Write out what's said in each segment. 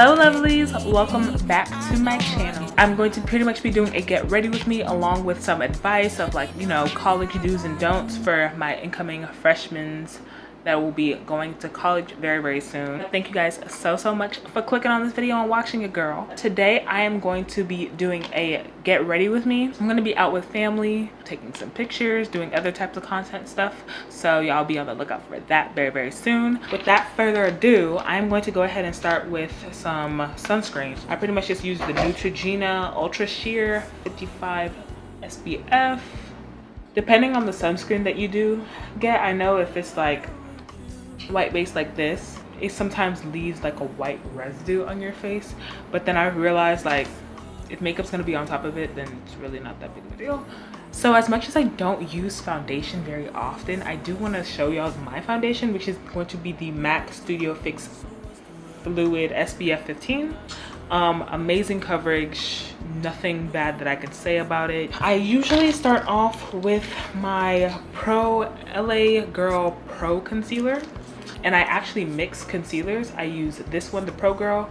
Hello lovelies, welcome back to my channel. I'm going to pretty much be doing a get ready with me along with some advice of college do's and don'ts for my incoming freshmen that will be going to college very soon. Thank you guys so much for clicking on this video and watching it, girl. Today I am going to be doing a get ready with me. I'm going to be out with family, taking some pictures, doing other types of content stuff, so y'all be on the lookout for that very soon. Without further ado, I'm going to go ahead and start with some sunscreen. I pretty much just use the Neutrogena Ultra Sheer 55 SPF. Depending on the sunscreen that you do get, I know if it's like white base like this, it sometimes leaves like a white residue on your face, but then I realized like if makeup's gonna be on top of it, then it's really not that big of a deal. So as much as I don't use foundation very often, I do want to show y'all my foundation, which is going to be the MAC Studio Fix Fluid SPF 15. Amazing coverage, nothing bad that I can say about it. I usually start off with my Pro LA Girl Pro Concealer, and I actually mix concealers. I use this one, the Pro Girl,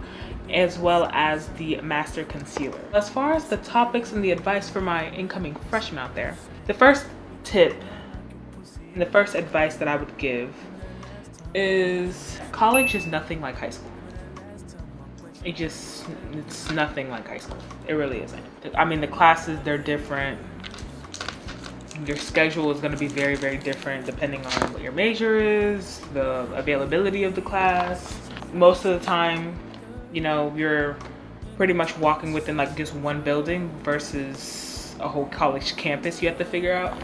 as well as the Master Concealer. As far as the topics and the advice for my incoming freshmen out there, the first tip and the first advice that I would give is college is nothing like high school. It's nothing like high school. It really isn't. I mean, the classes, they're different. Your schedule is going to be very different depending on what your major is, the availability of the class. Most of the time, you know, you're pretty much walking within like just one building versus a whole college campus you have to figure out.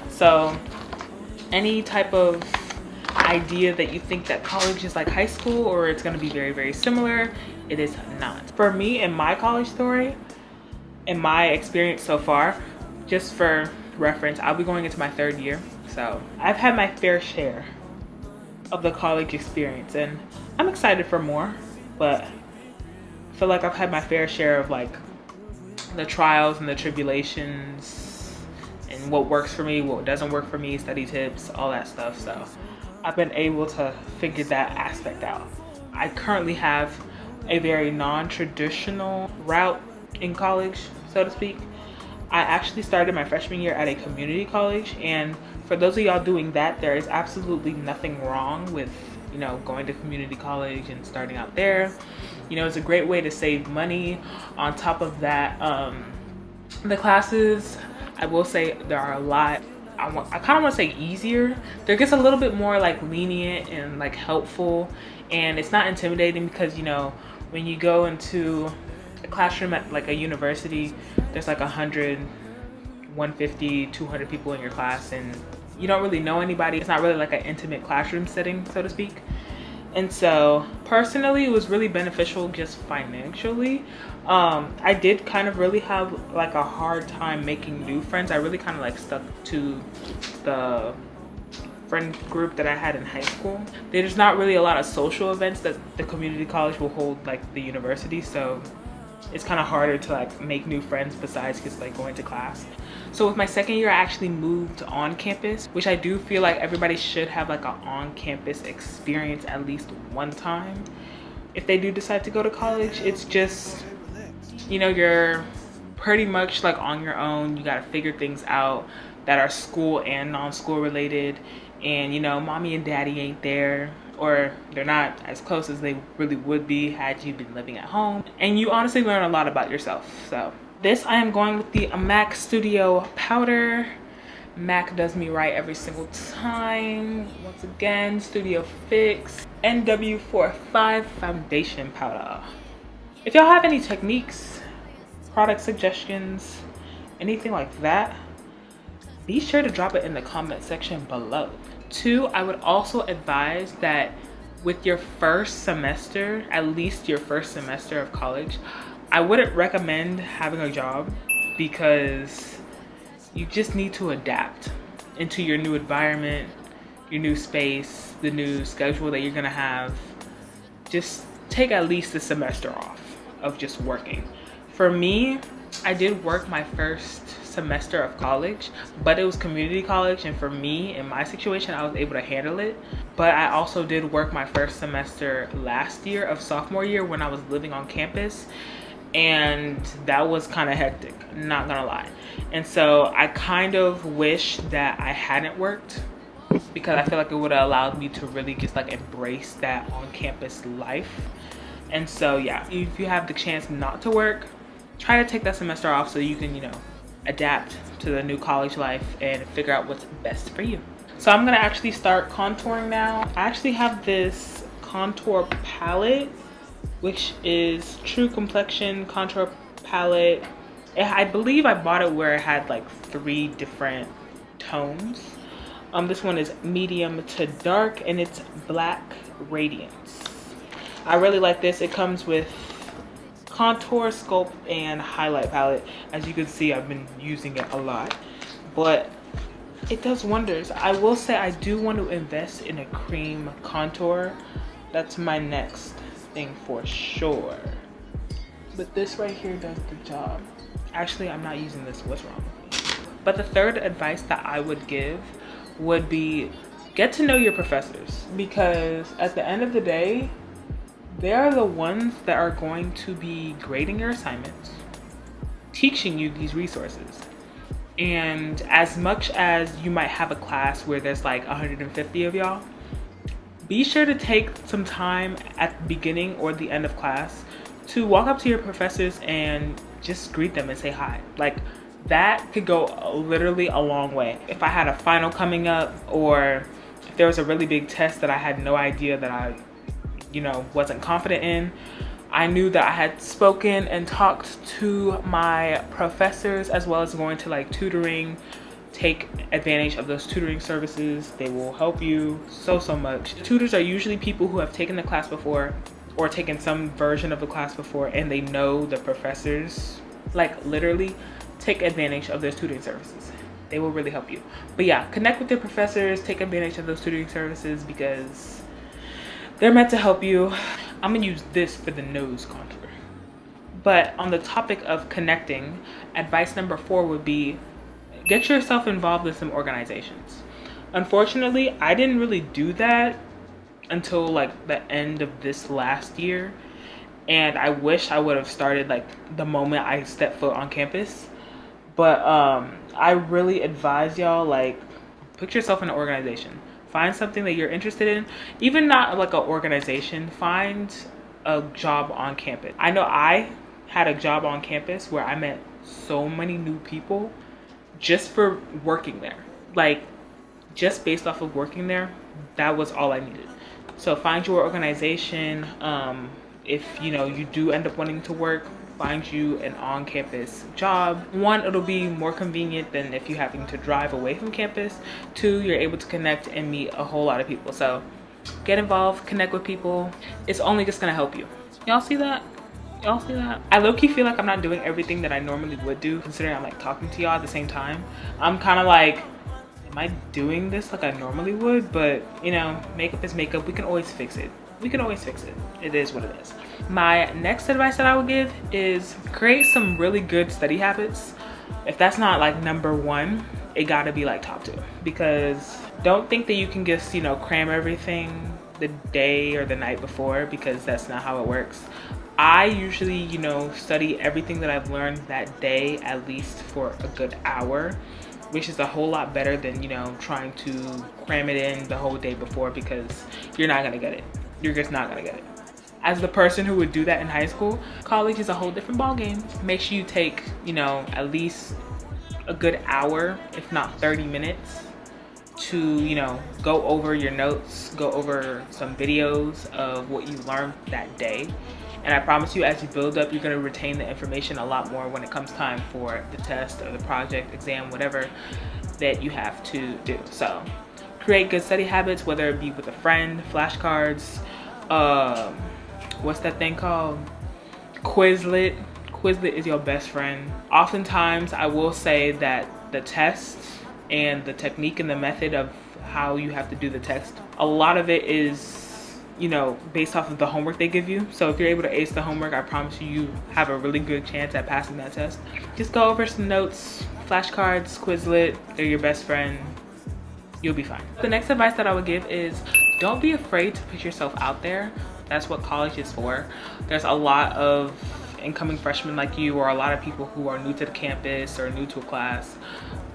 So any type of idea that you think that college is like high school or it's going to be very similar, it is not. For me, in my college story, in my experience so far, just for reference, I'll be going into my third year, so I've had my fair share of the college experience and I'm excited for more, but I feel like I've had my fair share of like the trials and the tribulations and what works for me, what doesn't work for me, study tips, all that stuff. So I've been able to figure that aspect out. I currently have a very non-traditional route in college, so to speak. I actually started my freshman year at a community college, and for those of y'all doing that, there is absolutely nothing wrong with, you know, going to community college and starting out there. You know, it's a great way to save money. On top of that, the classes, I will say there are a lot, I kind of want to say easier. They're just a little bit more like lenient and like helpful, and it's not intimidating because, you know, when you go into a classroom at like a university, there's like 100, 150, 200 people in your class and you don't really know anybody. It's not really like an intimate classroom setting, so to speak. And so personally, it was really beneficial just financially. I did kind of really have like a hard time making new friends. I really kind of like stuck to the friend group that I had in high school. There's not really a lot of social events that the community college will hold like the university, so it's kind of harder to like make new friends besides just like going to class. So with my second year, I actually moved on campus, which I do feel like everybody should have like an on-campus experience at least one time if they do decide to go to college. It's just, you know, you're pretty much like on your own. You got to figure things out that are school and non-school related, and you know, mommy and daddy ain't there, or they're not as close as they really would be had you been living at home, and you honestly learn a lot about yourself. So this, I am going with the MAC Studio Powder. MAC does me right every single time. Once again, Studio Fix NW45 Foundation Powder. If y'all have any techniques, product suggestions, anything like that, be sure to drop it in the comment section below. 2, I would also advise that with your first semester, at least your first semester of college, I wouldn't recommend having a job because you just need to adapt into your new environment, your new space, the new schedule that you're gonna have. Just take at least a semester off of just working. For me, I did work my first semester of college, but it was community college, and for me, in my situation, I was able to handle it. but I also did work my first semester last year of sophomore year when I was living on campus, and that was kind of hectic, not gonna lie. And so I kind of wish that I hadn't worked, because I feel like it would have allowed me to really just like embrace that on campus life. And so yeah, if you have the chance not to work, try to take that semester off so you can, you know, adapt to the new college life and figure out what's best for you. So I'm gonna actually start contouring now. I actually have this contour palette, which is True Complexion contour palette. I believe I bought it where it had like 3 different tones. This one is medium to dark, and it's Black Radiance. I really like this. It comes with contour, sculpt, and highlight palette. As you can see, I've been using it a lot, but it does wonders. I will say I do want to invest in a cream contour. That's my next thing for sure. But this right here does the job. Actually, I'm not using this. What's wrong with me? But the third advice that I would give would be get to know your professors, because at the end of the day, they are the ones that are going to be grading your assignments, teaching you these resources. And as much as you might have a class where there's like 150 of y'all, be sure to take some time at the beginning or the end of class to walk up to your professors and just greet them and say hi. Like, that could go literally a long way. If I had a final coming up, or if there was a really big test that I had no idea that I, you know, wasn't confident in, I knew that I had spoken and talked to my professors, as well as going to like tutoring. Take advantage of those tutoring services. They will help you so much. Tutors are usually people who have taken the class before or taken some version of the class before, and they know the professors. Like, literally take advantage of those tutoring services. They will really help you. But yeah, connect with your professors, take advantage of those tutoring services, because they're meant to help you. I'm gonna use this for the nose contour. But on the topic of connecting, advice number 4 would be get yourself involved in some organizations. Unfortunately, I didn't really do that until like the end of this last year, and I wish I would have started like the moment I stepped foot on campus. But I really advise y'all, like, put yourself in an organization. Find something that you're interested in. Even not like an organization, find a job on campus. I know I had a job on campus where I met so many new people just for working there. Like, just based off of working there, that was all I needed. So find your organization. If you know you do end up wanting to work, find you an on-campus job. 1, it'll be more convenient than if you're having to drive away from campus. 2, you're able to connect and meet a whole lot of people. So get involved, connect with people. It's only just gonna help you. Y'all see that? Y'all see that? I low-key feel like I'm not doing everything that I normally would do, considering I'm like talking to y'all at the same time. I'm kind of like, am I doing this like I normally would? But you know, makeup is makeup. We can always fix it. We can always fix it. It is what it is. My next advice that I would give is create some really good study habits. If that's not like number 1, it gotta be like top 2. Because don't think that you can just, you know, cram everything the day or the night before, because that's not how it works. I usually, you know, study everything that I've learned that day at least for a good hour, which is a whole lot better than, you know, trying to cram it in the whole day before, because you're not gonna get it. You're just not gonna get it. As the person who would do that in high school, college is a whole different ballgame. Make sure you take, you know, at least a good hour, if not 30 minutes, to, you know, go over your notes, go over some videos of what you learned that day. And I promise you, as you build up, you're gonna retain the information a lot more when it comes time for the test or the project, exam, whatever that you have to do. So create good study habits, whether it be with a friend, flashcards, what's that thing called? Quizlet. Quizlet is your best friend. Oftentimes, I will say that the test and the technique and the method of how you have to do the test, a lot of it is, you know, based off of the homework they give you. So if you're able to ace the homework, I promise you, you have a really good chance at passing that test. Just go over some notes, flashcards, Quizlet, they're your best friend. You'll be fine. The next advice that I would give is don't be afraid to put yourself out there. That's what college is for. There's a lot of incoming freshmen like you, or a lot of people who are new to the campus or new to a class.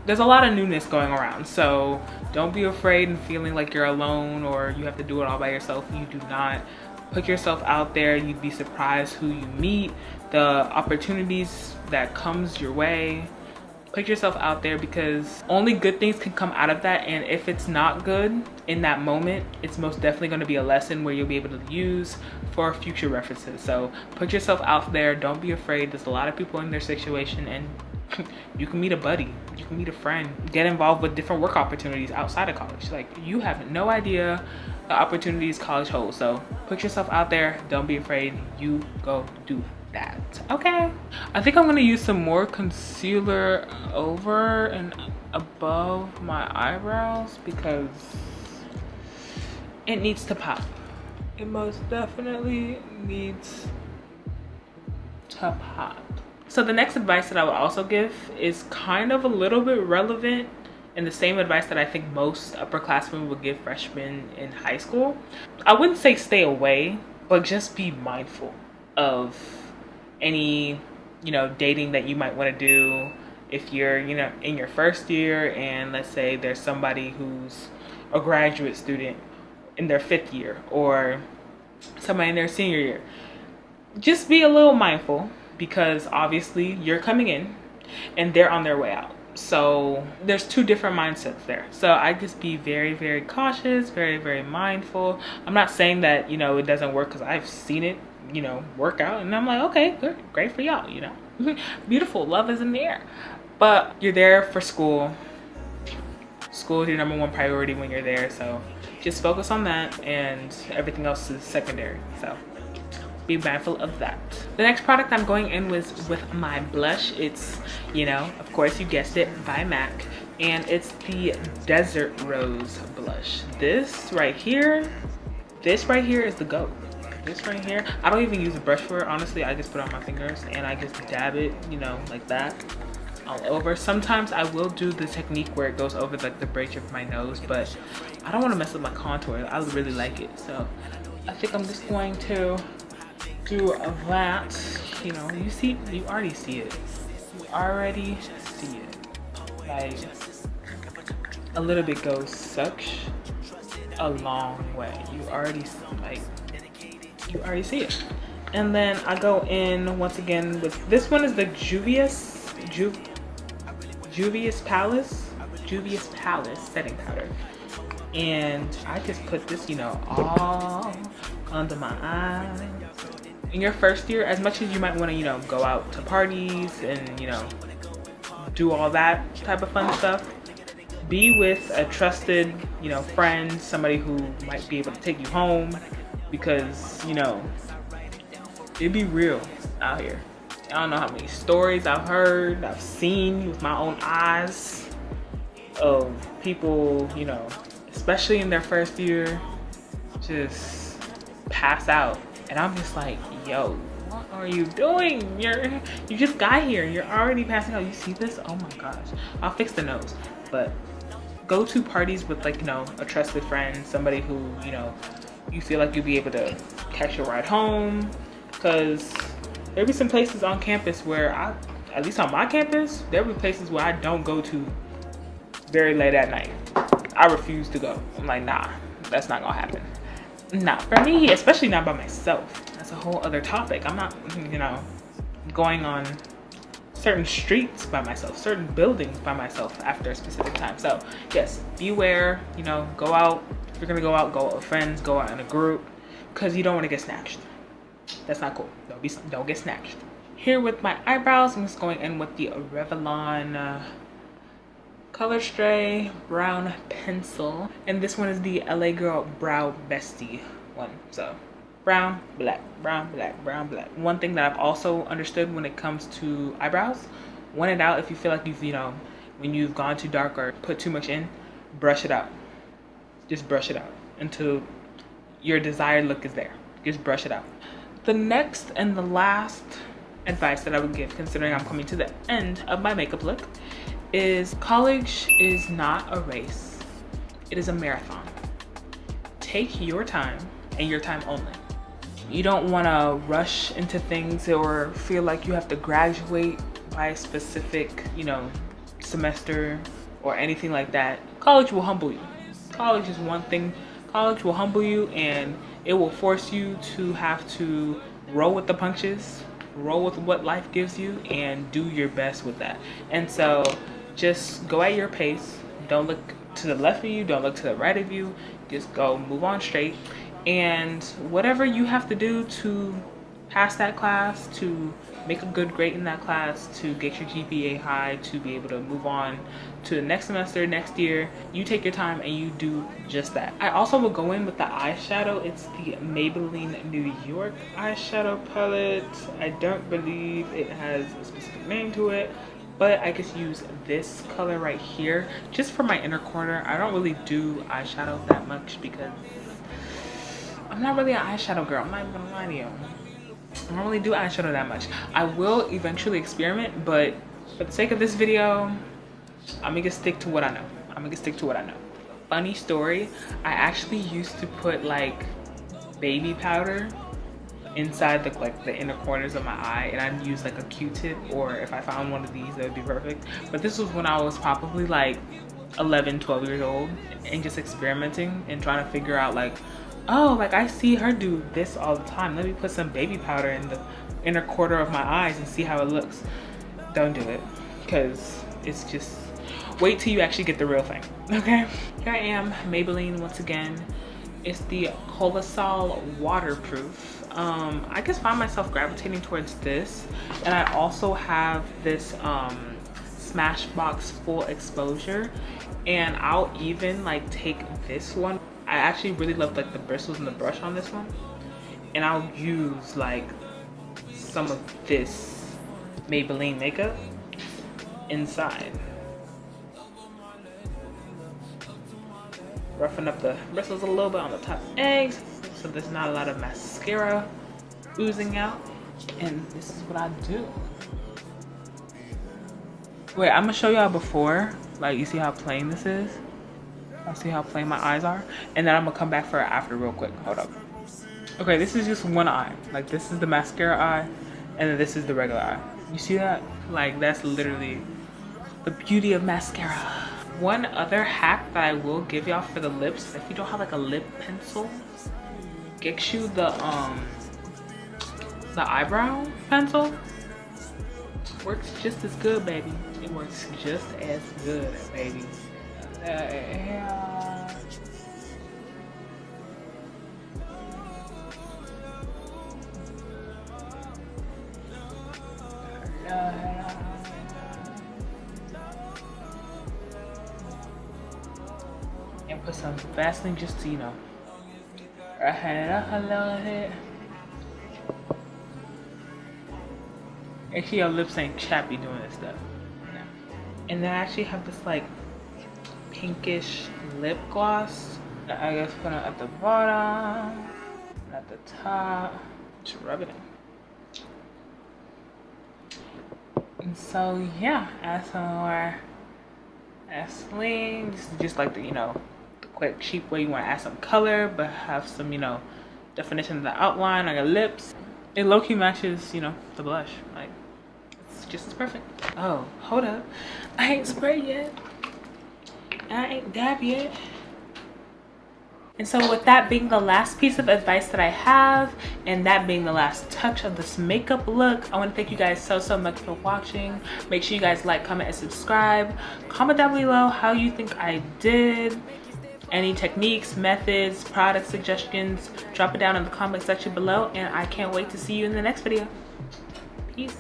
There's a lot of newness going around, so don't be afraid and feeling like you're alone or you have to do it all by yourself. You do not. Put yourself out there. You'd be surprised who you meet, the opportunities that comes your way. Put yourself out there, because only good things can come out of that. And if it's not good in that moment, it's most definitely going to be a lesson where you'll be able to use for future references. So put yourself out there. Don't be afraid. There's a lot of people in their situation, and you can meet a buddy, you can meet a friend, get involved with different work opportunities outside of college. Like, you have no idea the opportunities college holds. So put yourself out there. Don't be afraid. You go do that. Okay, I think I'm gonna use some more concealer over and above my eyebrows because it needs to pop. It most definitely needs to pop. So the next advice that I would also give is kind of a little bit relevant, and the same advice that I think most upperclassmen would give freshmen in high school. I wouldn't say stay away, but just be mindful of any, dating that you might want to do. If you're, in your first year, and let's say there's somebody who's a graduate student in their 5th year, or somebody in their senior year, just be a little mindful, because obviously you're coming in and they're on their way out. So there's 2 different mindsets there. So I just be very, very cautious, very, very mindful. I'm not saying that, it doesn't work, because I've seen it, work out, and I'm like, okay, good, great for y'all, beautiful, love is in the air. But you're there for school. School is your #1 priority when you're there. So just focus on that, and everything else is secondary. So be mindful of that. The next product I'm going in with my blush. It's, of course you guessed it, by MAC, and it's the Desert Rose blush. This right here is the GOAT. This right here, I don't even use a brush for it, honestly. I just put it on my fingers and I just dab it, like that, all over. Sometimes I will do the technique where it goes over like the bridge of my nose, but I don't want to mess with my contour. I really like it, so I think I'm just going to do that. You already see it. You already see it. Like, a little bit goes such a long way. You already see it. And then I go in once again with, this one is the Juvia's Palace setting powder. And I just put this, all under my eyes. In your first year, as much as you might want to, go out to parties and, do all that type of fun stuff, be with a trusted, friend, somebody who might be able to take you home, because, it'd be real out here. I don't know how many stories I've heard, I've seen with my own eyes of people, especially in their first year, just pass out. And I'm just like, yo, what are you doing? You just got here, you're already passing out. You see this? Oh my gosh. I'll fix the nose. But go to parties with, like, a trusted friend, somebody who, you feel like you'll be able to catch your ride home. Because there'll be some places on campus where at least on my campus, there'll be places where I don't go to very late at night. I refuse to go. I'm like, nah, that's not gonna happen. Not for me, especially not by myself. That's a whole other topic. I'm not, going on certain streets by myself, certain buildings by myself after a specific time. So yes, beware, go out. If you're gonna go out with friends, go out in a group, because you don't want to get snatched. That's not cool. Don't get snatched. Here with my eyebrows, I'm just going in with the Revlon Color Stray Brown Pencil. And this one is the LA Girl Brow Bestie one. So brown, black, brown, black, brown, black. One thing that I've also understood when it comes to eyebrows, when in doubt, if you feel like you've, when you've gone too dark or put too much in, brush it out. Just brush it out until your desired look is there. Just brush it out. The next and the last advice that I would give, considering I'm coming to the end of my makeup look, is college is not a race. It is a marathon. take your time and your time only. You don't want to rush into things or feel like you have to graduate by a specific, you know, semester or anything like that. College will humble you. College is one thing. College will humble you, and it will force you to have to roll with the punches, roll with what life gives you, and do your best with that. And so just go at your pace. Don't look to the left of you, don't look to the right of you. Just go, move on straight. And whatever you have to do to pass that class, to make a good grade in that class, to get your GPA high, to be able to move on to the next semester, next year, you take your time and you do just that. I also will go in with the eyeshadow. It's the Maybelline New York eyeshadow palette. I don't believe it has a specific name to it, but I just use this color right here just for my inner corner. I don't really do eyeshadow that much because I'm not really an eyeshadow girl. I'm not even gonna lie to you. I don't really do eyeshadow that much. I will eventually experiment, but for the sake of this video, I'm gonna stick to what I know. Funny story, I actually used to put like baby powder inside the inner corners of my eye, and I'd use like a Q-tip, or if I found one of these, that would be perfect. But this was when I was probably like 11, 12 years old, and just experimenting and trying to figure out like, oh, like I see her do this all the time. Let me put some baby powder in the inner corner of my eyes and see how it looks. Don't do it, because it's just, wait till you actually get the real thing, okay? Here I am, Maybelline once again. It's the Colossal Waterproof. I just find myself gravitating towards this. And I also have this Smashbox Full Exposure. And I'll even like take this one. I actually really love like the bristles and the brush on this one, and I'll use like some of this Maybelline makeup inside, roughen up the bristles a little bit on the top edge so there's not a lot of mascara oozing out. And this is what I do. Wait, I'm gonna show y'all before. Like, you see how plain this is? I see how plain my eyes are, and then I'm gonna come back for after real quick. Hold up. Okay, this is just one eye. Like, this is the mascara eye, and then this is the regular eye. You see that? Like, that's literally the beauty of mascara. One other hack that I will give y'all for the lips, if you don't have like a lip pencil, get you the eyebrow pencil. Works just as good, baby. It works just as good, baby. And put some Vaseline just to, you know, actually your lips ain't chappy doing this stuff. And then I actually have this like pinkish lip gloss that I guess put it at the bottom, at the top, just rub it in. And so yeah, add some more Vaseline. This is just like the, you know, the quick cheap way you want to add some color but have some, you know, definition of the outline on your lips. It low-key matches, you know, the blush. Like, it's just as perfect. Oh, hold up, I ain't sprayed yet. I ain't dab yet. And so with that being the last piece of advice that I have, and that being the last touch of this makeup look, I want to thank you guys so much for watching. Make sure you guys like, comment, and subscribe. Comment down below how you think I did. Any techniques, methods, product suggestions, drop it down in the comment section below, and I can't wait to see you in the next video. Peace.